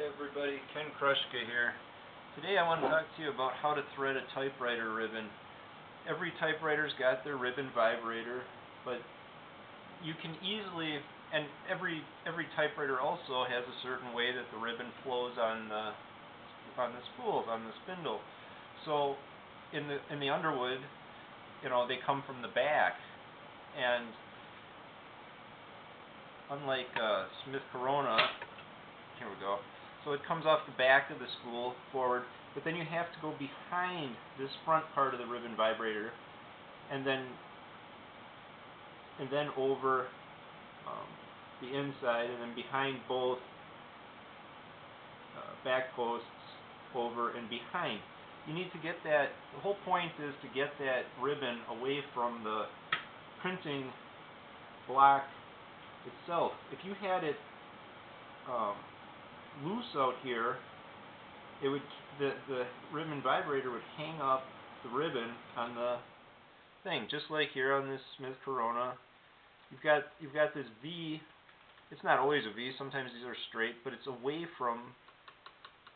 Hey everybody, Ken Krushka here. Today I want to talk to you about how to thread a typewriter ribbon. Every typewriter's got their ribbon vibrator, but you can easily, and every typewriter also has a certain way that the ribbon flows on the spools, on the spindle. So in the Underwood, they come from the back, and unlike Smith Corona, here we go. So it comes off the back of the spool forward, but then you have to go behind this front part of the ribbon vibrator, and then over the inside, and then behind both back posts, over and behind. You need to get that. The whole point is to get that ribbon away from the printing block itself. If you had it loose out here, it would the ribbon vibrator would hang up the ribbon on the thing, just like here on this Smith Corona. You've got this V. It's not always a V. Sometimes these are straight, but it's away from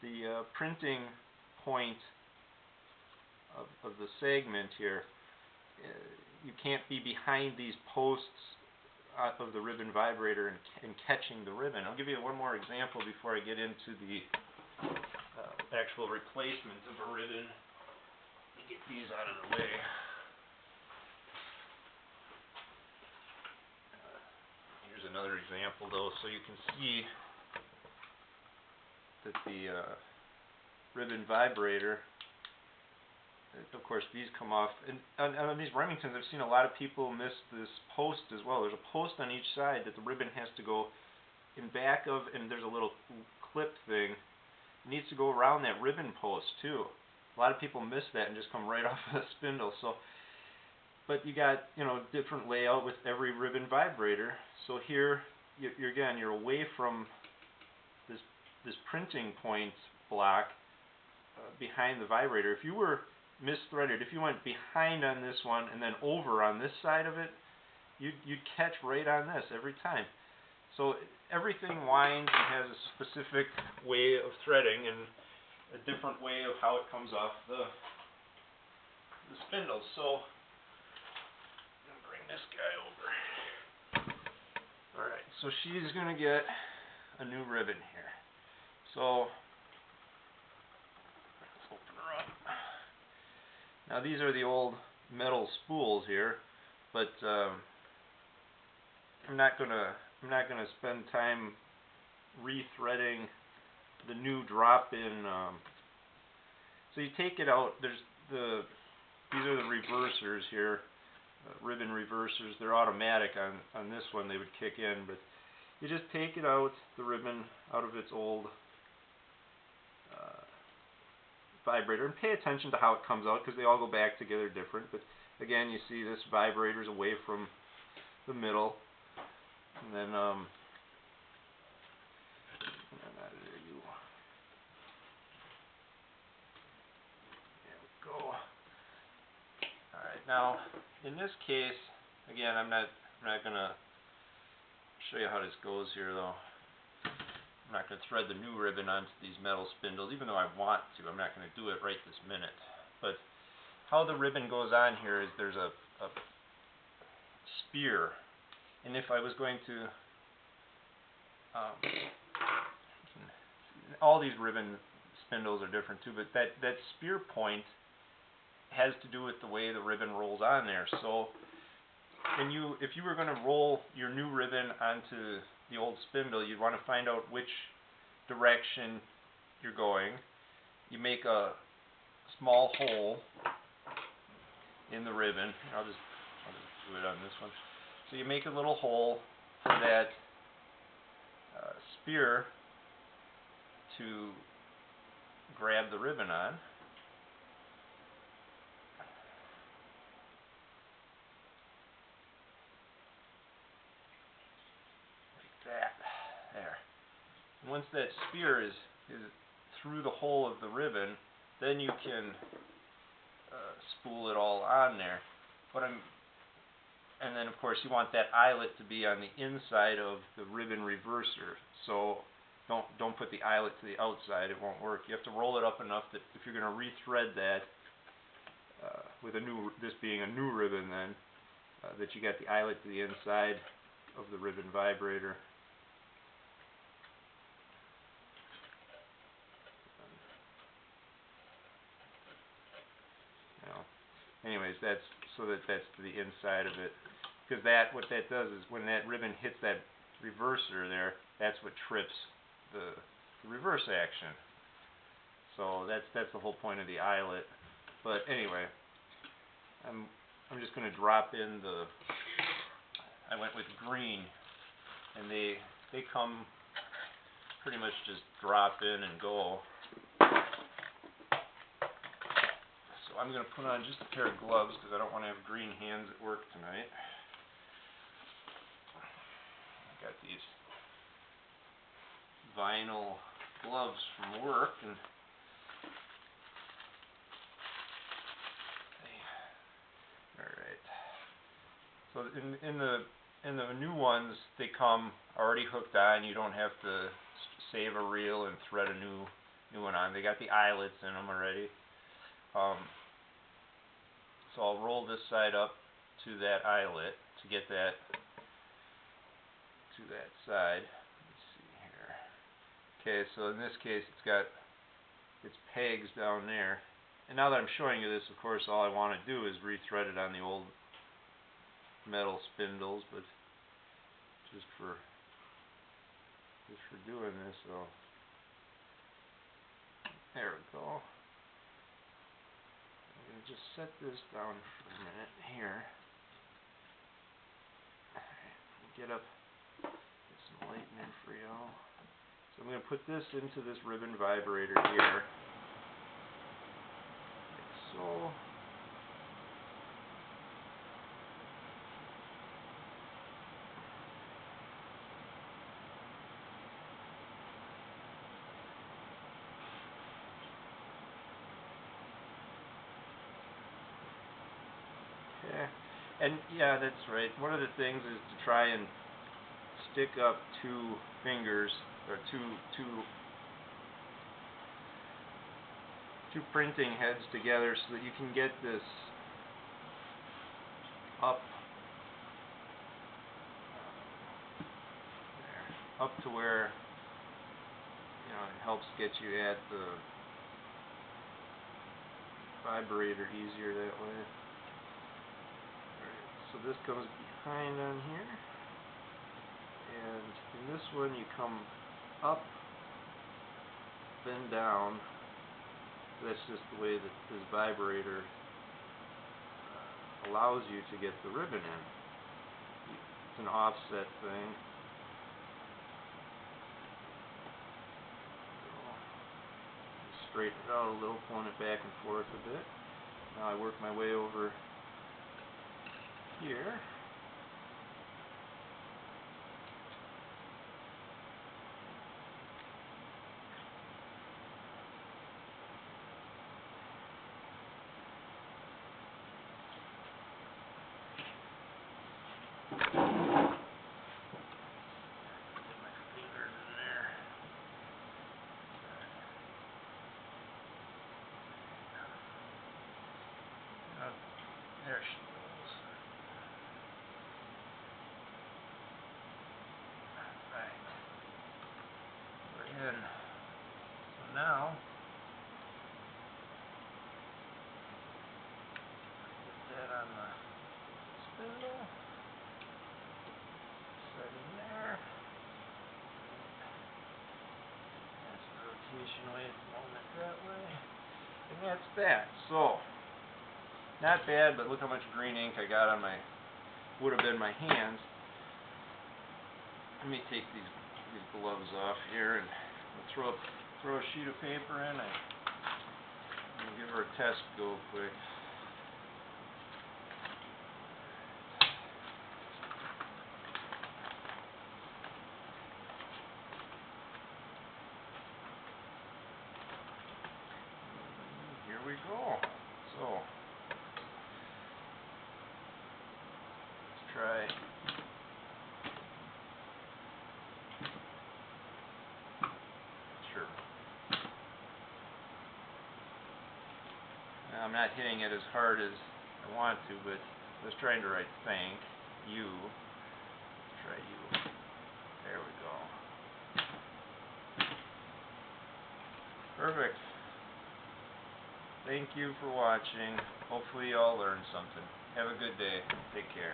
the printing point of the segment here. You can't be behind these posts of the ribbon vibrator and catching the ribbon. I'll give you one more example before I get into the actual replacement of a ribbon. Let me get these out of the way. Here's another example though, so you can see that the ribbon vibrator, of course, these come off. And on these Remingtons, I've seen a lot of people miss this post as well. There's a post on each side that the ribbon has to go in back of, and there's a little clip thing. It needs to go around that ribbon post too. A lot of people miss that and just come right off of the spindle. So, but you got different layout with every ribbon vibrator. So here, you're away from this printing point block behind the vibrator. If you were misthreaded, if you went behind on this one and then over on this side of it, you'd catch right on this every time. So everything winds and has a specific way of threading and a different way of how it comes off the spindle. So I'm going to bring this guy over. Alright, so she's going to get a new ribbon here. So let's open her up. Now these are the old metal spools here, but I'm not gonna spend time rethreading the new drop-in. So you take it out. These are the reversers here, ribbon reversers. They're automatic. On this one they would kick in, but you just take it out, the ribbon out of its old vibrator, and pay attention to how it comes out because they all go back together different. But again, you see this vibrator's away from the middle, and then there we go. All right, now in this case, again, I'm not gonna show you how this goes here though. I'm not going to thread the new ribbon onto these metal spindles, even though I want to. I'm not going to do it right this minute. But how the ribbon goes on here is there's a spear. And if I was going to... all these ribbon spindles are different too, but that spear point has to do with the way the ribbon rolls on there. So if you were going to roll your new ribbon onto the old spindle, you'd want to find out which direction you're going. You make a small hole in the ribbon. I'll just do it on this one. So you make a little hole for that spear to grab the ribbon on. There. And once that spear is through the hole of the ribbon, then you can spool it all on there. And then of course you want that eyelet to be on the inside of the ribbon reverser. So don't put the eyelet to the outside. It won't work. You have to roll it up enough that if you're going to rethread that with this being a new ribbon, then that you got the eyelet to the inside of the ribbon vibrator. Anyways, that's to the inside of it, because what that does is when that ribbon hits that reverser there, that's what trips the reverse action. So that's the whole point of the eyelet. But anyway, I'm just going to drop in I went with green, and they come pretty much just drop in and go. So I'm going to put on just a pair of gloves because I don't want to have green hands at work tonight. I got these vinyl gloves from work, and alright. So in the new ones, they come already hooked on. You don't have to save a reel and thread a new one on. They got the eyelets in them already. So I'll roll this side up to that eyelet to get that to that side. Let's see here. Okay, so in this case it's got its pegs down there. And now that I'm showing you this, of course, all I want to do is rethread it on the old metal spindles, but just for doing this, so there we go. I'm going to just set this down for a minute here. Alright, get some lighting in for y'all. So I'm going to put this into this ribbon vibrator here. Like so. And yeah, that's right. One of the things is to try and stick up two fingers or two printing heads together so that you can get this up there, up to where it helps get you at the vibrator easier that way. So this comes behind on here, and in this one you come up, then down. That's just the way that this vibrator allows you to get the ribbon in. It's an offset thing. So straighten it out a little, point it back and forth a bit. Now I work my way over here. Get my fingers in there. There she goes. Right. We're in. So now, put that on the spindle. Set in there. That's the rotation way, moment that way. And that's that. So, not bad, but look how much green ink I got on would have been my hands. Let me take these gloves off here and throw a sheet of paper in and give her a test go quick. Here we go. So let's try I'm not hitting it as hard as I want to, but I was trying to write thank you. Try you. There we go. Perfect. Thank you for watching. Hopefully you all learned something. Have a good day. Take care.